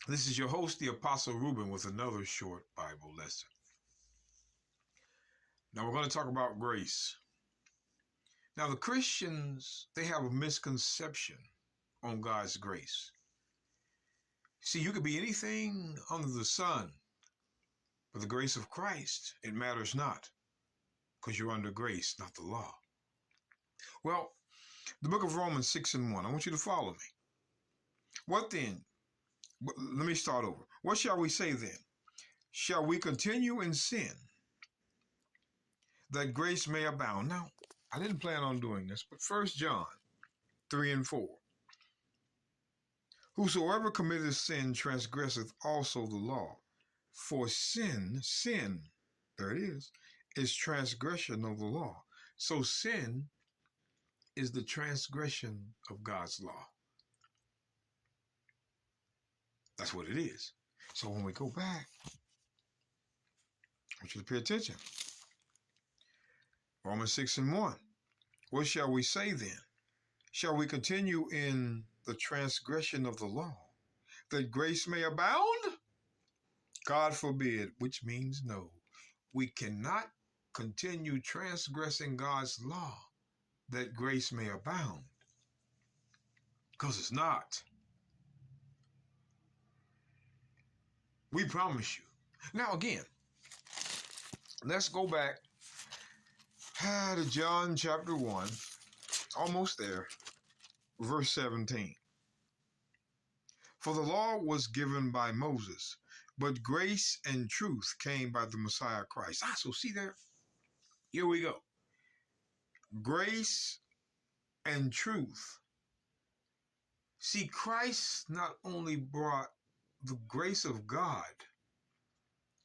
This is your host, the Apostle Reuben, with another short Bible lesson. Now we're going to talk about grace. Now the Christians, they have a misconception on God's grace. See, you could be anything under the sun, but the grace of Christ, it matters not, because you're under grace, not the law. Well, the book of Romans 6:1, I want you to follow me. What then? Let me start over. What shall we say then? Shall we continue in sin that grace may abound? Now, I didn't plan on doing this, but 1 John 3:4. Whosoever committeth sin transgresseth also the law. For sin, there it is transgression of the law. So sin is the transgression of God's law. That's what it is. So when we go back, I want you to pay attention. Romans 6:1. What shall we say then? Shall we continue in the transgression of the law, that grace may abound? God forbid, which means no. We cannot continue transgressing God's law, that grace may abound, because it's not. We promise you. Now again, let's go back to John chapter 1, almost there, verse 17. For the law was given by Moses, but grace and truth came by the Messiah Christ. So see there? Here we go. Grace and truth. See, Christ not only brought the grace of God,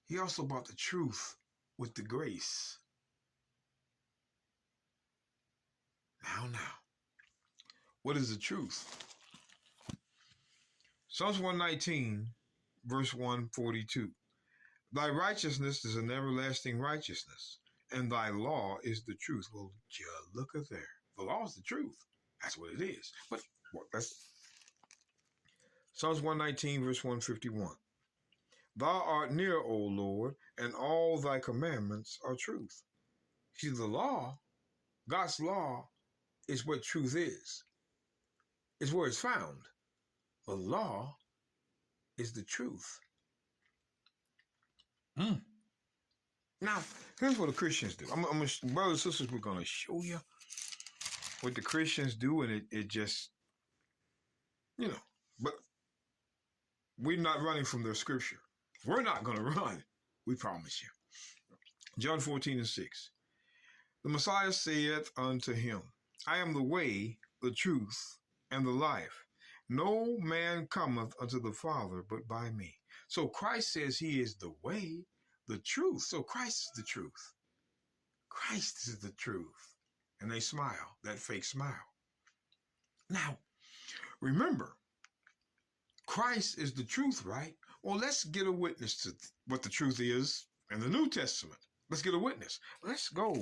he also brought the truth with the grace. Now, what is the truth? Psalms 119, verse 142. Thy righteousness is an everlasting righteousness, and thy law is the truth. Well, look at there. The law is the truth. That's what it is. But that's Psalms 119, verse 151. Thou art near, O Lord, and all thy commandments are truth. See, the law, God's law, is what truth is. It's where it's found. The law is the truth. Now, here's what the Christians do. Brothers and sisters, we're going to show you what the Christians do, and it just, but we're not running from their scripture. We're not going to run. We promise you. John 14:6. The Messiah saith unto him, I am the way, the truth, and the life. No man cometh unto the Father but by me. So Christ says he is the way, the truth. So Christ is the truth. Christ is the truth. And they smile, that fake smile. Now, remember, Christ is the truth, right? Well, let's get a witness to what the truth is in the New Testament. Let's get a witness. Let's go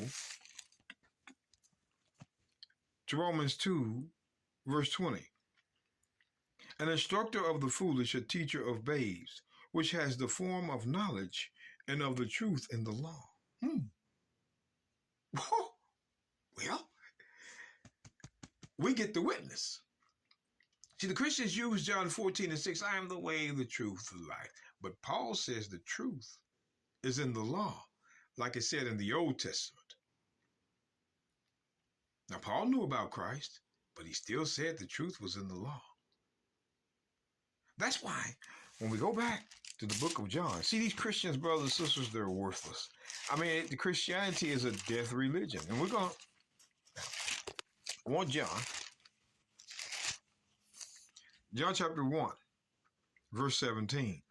to Romans 2, verse 20. An instructor of the foolish, a teacher of babes, which has the form of knowledge and of the truth in the law. Well, we get the witness. See, the Christians use John 14:6, I am the way, the truth, the life. But Paul says the truth is in the law, like it said in the Old Testament. Now, Paul knew about Christ, but he still said the truth was in the law. That's why when we go back to the book of John, see, these Christians, brothers and sisters, they're worthless. I mean, the Christianity is a death religion. And we're going to, 1 John chapter 1, verse 17.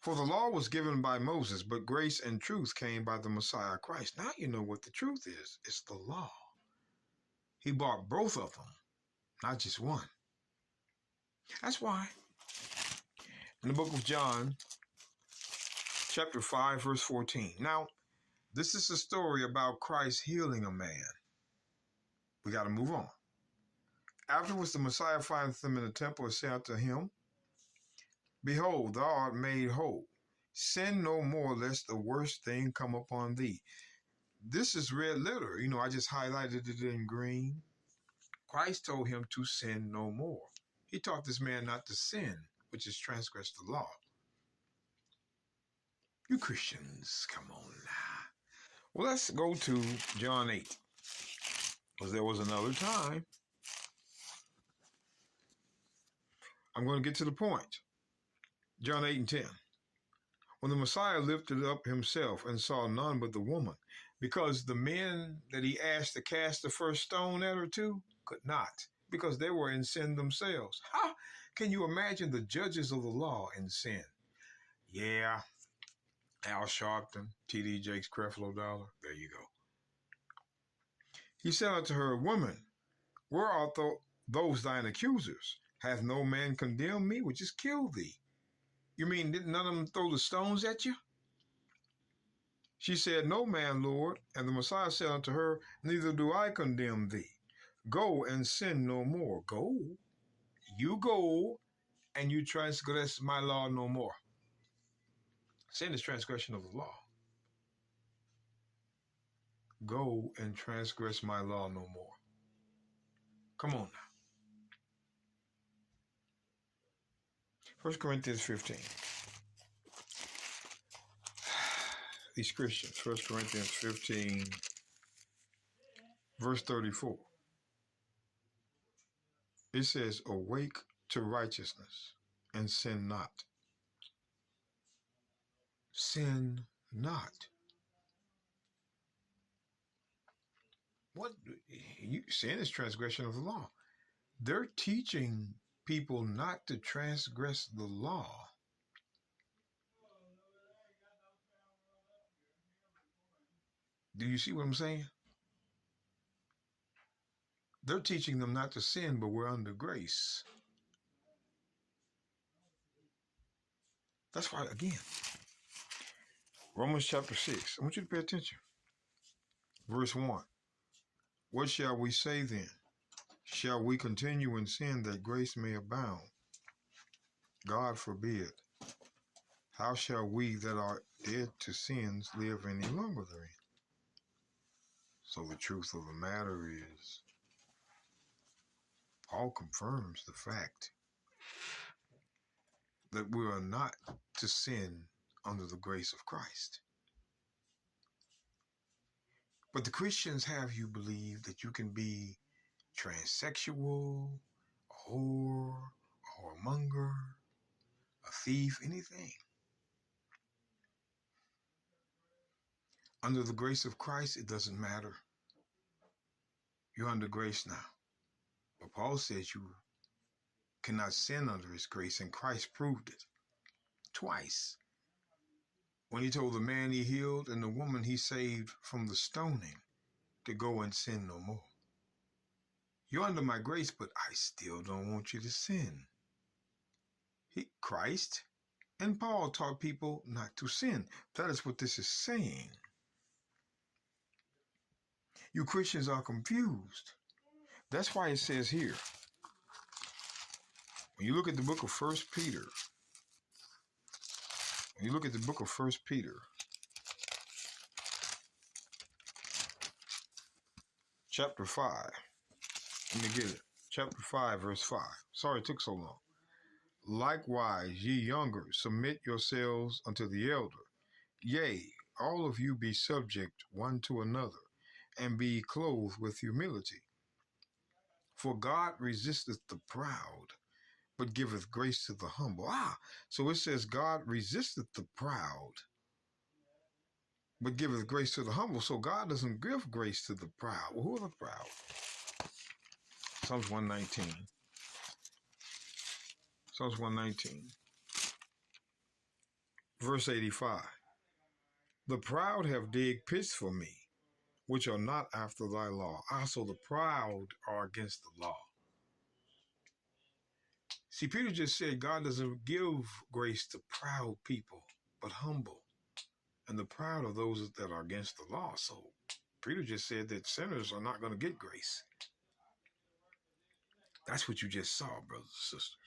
For the law was given by Moses, but grace and truth came by the Messiah Christ. Now you know what the truth is. It's the law. He bought both of them, not just one. That's why in the book of John, chapter 5, verse 14. Now, this is a story about Christ healing a man. We got to move on. Afterwards, the Messiah findeth them in the temple and said unto him, Behold, thou art made whole. Sin no more, lest the worst thing come upon thee. This is red letter. I just highlighted it in green. Christ told him to sin no more. He taught this man not to sin, which is transgress the law. You Christians, come on now. Well, let's go to John 8, because there was another time. I'm going to get to the point. John 8 and 10. When the Messiah lifted up himself and saw none but the woman, because the men that he asked to cast the first stone at her to could not, because they were in sin themselves. How can you imagine the judges of the law in sin? Yeah, Al Sharpton, T.D. Jakes, Creflo Dollar. There you go. He said unto her, Woman, where art those thine accusers? Hath no man condemned me? Which is killed thee. You mean didn't none of them throw the stones at you? She said, No man, Lord. And the Messiah said unto her, Neither do I condemn thee. Go and sin no more. Go. You go and you transgress my law no more. Sin is transgression of the law. Go and transgress my law no more. Come on now. 1 Corinthians 15. These Christians, 1 Corinthians 15, verse 34. It says, Awake to righteousness and sin not. Sin not. What? Sin is transgression of the law. They're teaching people not to transgress the law. Do you see what I'm saying? They're teaching them not to sin, but we're under grace. That's why, again, Romans chapter 6. I want you to pay attention. Verse 1. What shall we say then? Shall we continue in sin that grace may abound? God forbid. How shall we that are dead to sins live any longer therein? So the truth of the matter is, Paul confirms the fact that we are not to sin under the grace of Christ. But the Christians have you believe that you can be transsexual, a whore, a whoremonger, a thief, anything. Under the grace of Christ, it doesn't matter. You're under grace now. But Paul says you cannot sin under his grace, and Christ proved it twice. When he told the man he healed and the woman he saved from the stoning to go and sin no more. You're under my grace, but I still don't want you to sin. Christ and Paul taught people not to sin. That is what this is saying. You Christians are confused. That's why it says here, when you look at the book of 1 Peter, chapter 5, let me get it. Chapter 5, verse 5. Sorry it took so long. Likewise, ye younger, submit yourselves unto the elder. Yea, all of you be subject one to another, and be clothed with humility. For God resisteth the proud, but giveth grace to the humble. So it says God resisteth the proud, but giveth grace to the humble. So God doesn't give grace to the proud. Well, who are the proud? Psalms 119. Psalms 119. Verse 85. The proud have digged pits for me, which are not after thy law. So the proud are against the law. See, Peter just said God doesn't give grace to proud people, but humble. And the proud are those that are against the law. So Peter just said that sinners are not going to get grace. That's what you just saw, brothers and sisters.